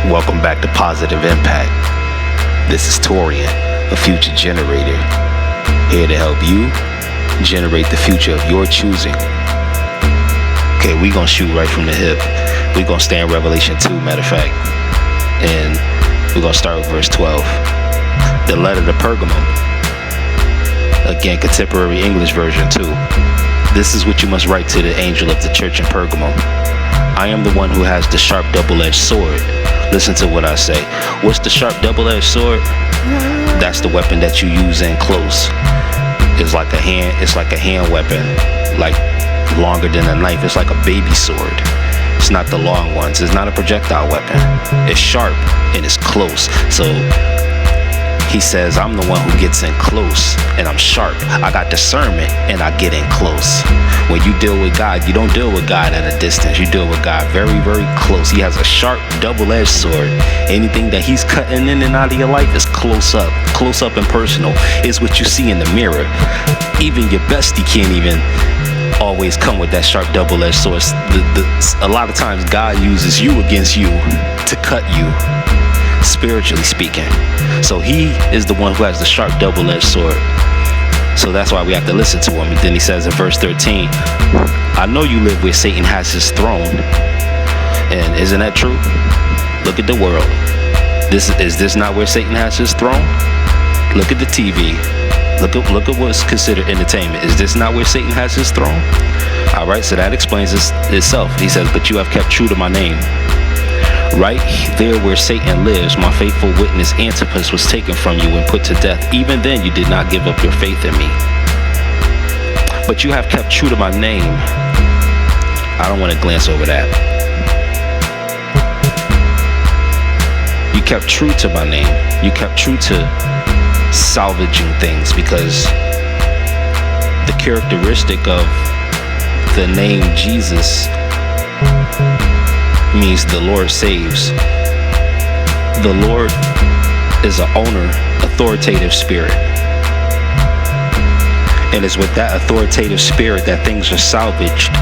Welcome back to Positive Impact. This is Torian, a future generator, here to help you generate the future of your choosing. Okay, we gonna shoot right from the hip. We gonna stay in Revelation 2, matter of fact, and we're gonna start with verse 12. The letter to Pergamum. Again, contemporary English version too. This is what you must write to the angel of the church in Pergamum. I am the one who has the sharp double-edged sword. Listen to what I say. What's the sharp double-edged sword? That's the weapon that you use in close. It's like a hand weapon, like longer than a knife. It's like a baby sword. It's not the long ones. It's not a projectile weapon. It's sharp and it's close. So he says, I'm the one who gets in close and I'm sharp. I got discernment and I get in close. When you deal with God, you don't deal with God at a distance. You deal with God very, very close. He has a sharp, double-edged sword. Anything that he's cutting in and out of your life is close up and personal. It's what you see in the mirror. Even your bestie can't even always come with that sharp, double-edged sword. A lot of times God uses you against you to cut you, spiritually speaking. So he is the one who has the sharp double-edged sword. So that's why we have to listen to him. And then he says in verse 13, I know you live where Satan has his throne. And isn't that true? Look at the world. Is this not where Satan has his throne? Look at the TV. Look at what's considered entertainment. Is this not where Satan has his throne? All right, so that explains itself. He says, but you have kept true to my name. Right there where Satan lives, my faithful witness Antipas was taken from you and put to death. Even then you did not give up your faith in me. But you have kept true to my name. I don't want to glance over that. You kept true to my name. You kept true to salvaging things, because the characteristic of the name Jesus means the Lord saves. The Lord is an owner, authoritative spirit. And it's with that authoritative spirit that things are salvaged.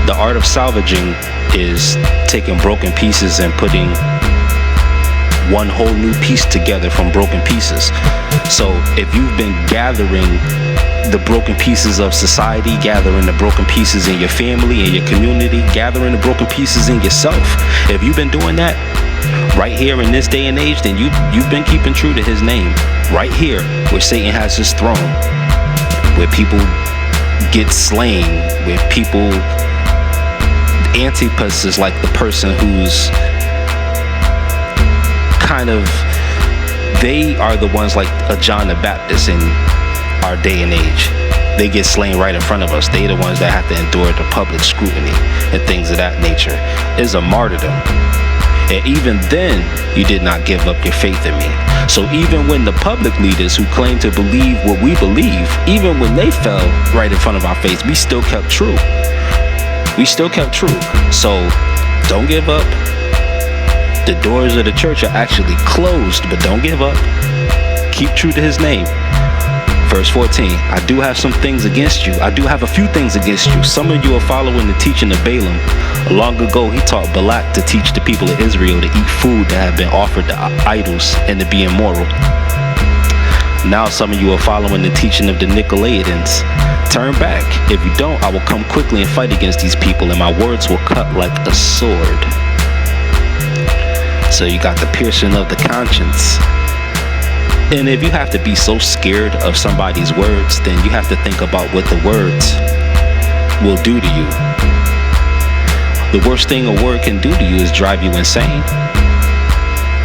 The art of salvaging is taking broken pieces and putting one whole new piece together from broken pieces. So if you've been gathering the broken pieces of society, gathering the broken pieces in your family, in your community, gathering the broken pieces in yourself, if you've been doing that right here in this day and age, then you've been keeping true to his name. Right here where Satan has his throne, where people get slain, where people, Antipas is like the person who's kind of, they are the ones like a John the Baptist in our day and age. They get slain right in front of us. They're the ones that have to endure the public scrutiny and things of that nature. It's a martyrdom. And even then, you did not give up your faith in me. So even when the public leaders who claim to believe what we believe, even when they fell right in front of our face, we still kept true. We still kept true. So don't give up. The doors of the church are actually closed, but don't give up. Keep true to his name. Verse 14, I do have some things against you. I do have a few things against you. Some of you are following the teaching of Balaam. Long ago, he taught Balak to teach the people of Israel to eat food that had been offered to idols and to be immoral. Now some of you are following the teaching of the Nicolaitans. Turn back. If you don't, I will come quickly and fight against these people, and my words will cut like a sword. So you got the piercing of the conscience. And if you have to be so scared of somebody's words, then you have to think about what the words will do to you. The worst thing a word can do to you is drive you insane.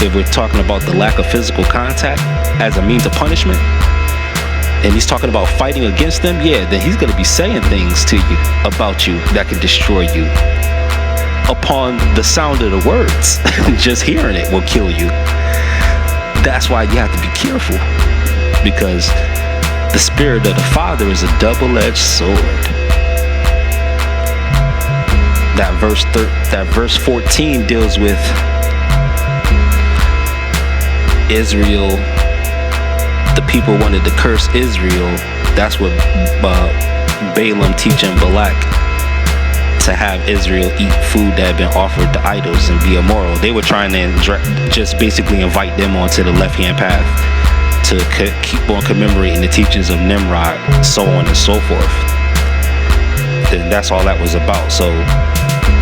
If we're talking about the lack of physical contact as a means of punishment, and he's talking about fighting against them, yeah, then he's going to be saying things to you, about you, that can destroy you. Upon the sound of the words, just hearing it will kill you. That's why you have to be careful, because the spirit of the Father is a double-edged sword. That verse 14 deals with Israel. The people wanted to curse Israel. That's what Balaam teaching Balak to have Israel eat food that had been offered to idols and be immoral. They were trying to just basically invite them onto the left-hand path to keep on commemorating the teachings of Nimrod, so on and so forth. And that's all that was about. So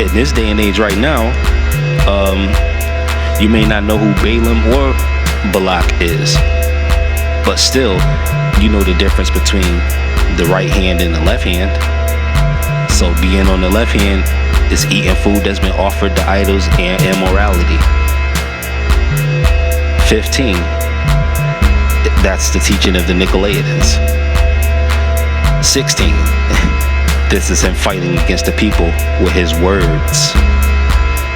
in this day and age right now, you may not know who Balaam or Balak is, but still, you know the difference between the right hand and the left hand. So being on the left hand is eating food that's been offered to idols and immorality. 15, that's the teaching of the Nicolaitans. 16, this is him fighting against the people with his words.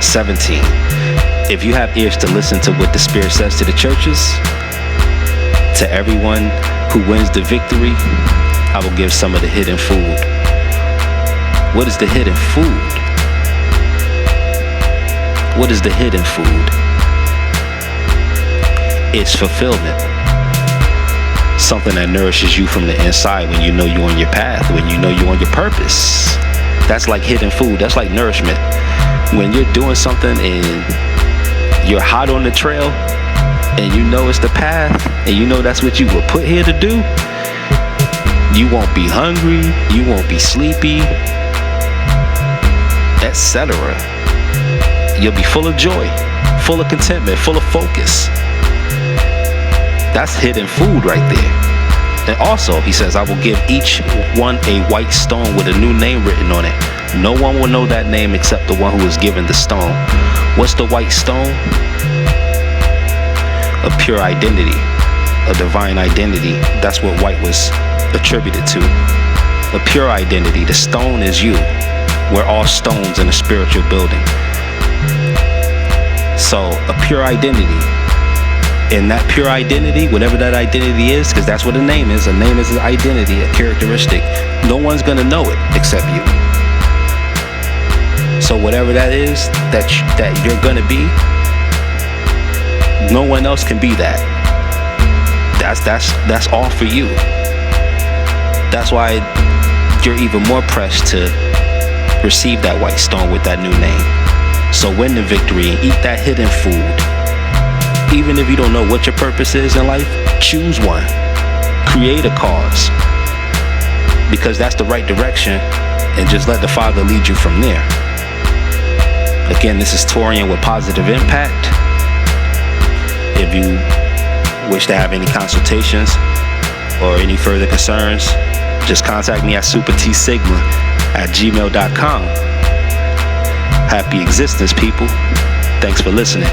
17, if you have ears to listen to what the Spirit says to the churches, to everyone who wins the victory, I will give some of the hidden food. What is the hidden food? What is the hidden food? It's fulfillment. Something that nourishes you from the inside when you know you're on your path, when you know you're on your purpose. That's like hidden food. That's like nourishment. When you're doing something and you're hot on the trail and you know it's the path and you know that's what you were put here to do, you won't be hungry, you won't be sleepy, etc. You'll be full of joy, full of contentment, full of focus. That's hidden food right there. And also, he says, I will give each one a white stone with a new name written on it. No one will know that name except the one who is given the stone. What's the white stone? A pure identity, a divine identity. That's what white was attributed to. A pure identity. The stone is you. We're all stones in a spiritual building. So a pure identity. In that pure identity, whatever that identity is, because that's what a name is. A name is an identity, a characteristic. No one's going to know it except you. So whatever that is that you're going to be, no one else can be that. That's all for you. That's why you're even more pressed to receive that white stone with that new name. So win the victory and eat that hidden food. Even if you don't know what your purpose is in life, choose one. Create a cause. Because that's the right direction, and just let the Father lead you from there. Again, this is Torian with Positive Impact. If you wish to have any consultations or any further concerns, just contact me at supertsigma@gmail.com. Happy existence, people. Thanks for listening.